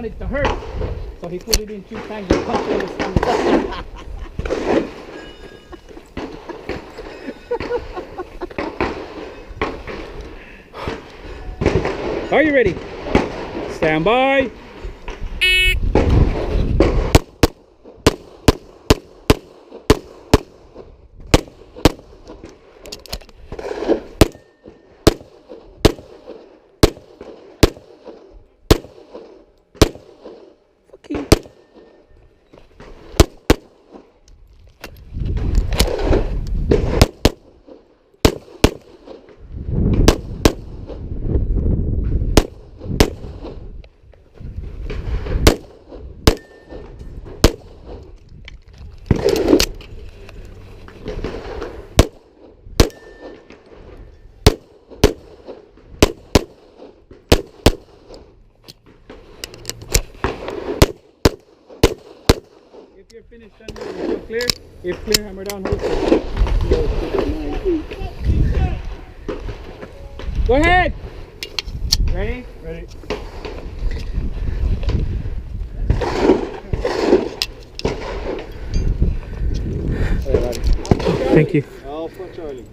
want it to hurt. So he put it in 3 times and punched it in his stomach. Are you ready? Stand by. Okay. If you're finished, then you're clear. If clear, hammer down, hold it. Go ahead. Ready? Ready. Thank you. Alpha Charlie.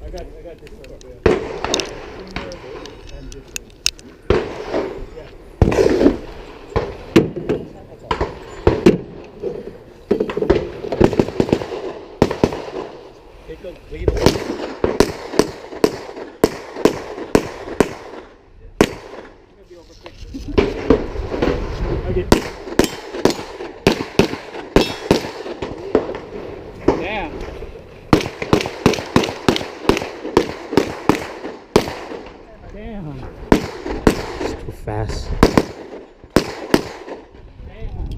I got this one. And this one. Yeah. Take a lead away. Okay. Yeah. Damn. It's too fast. Damn.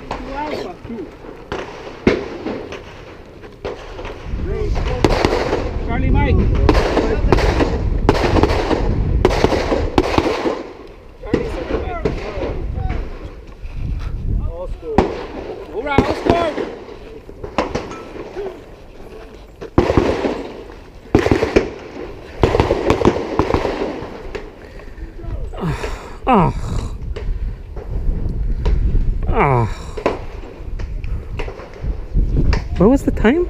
2 alpha. 2. Charlie Mike. All score. All right, all score. Ah. Ah. What was the time?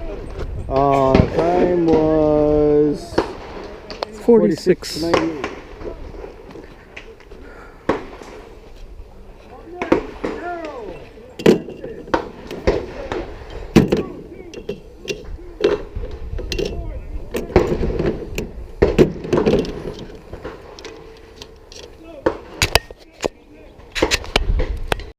Time was 46. 46.98.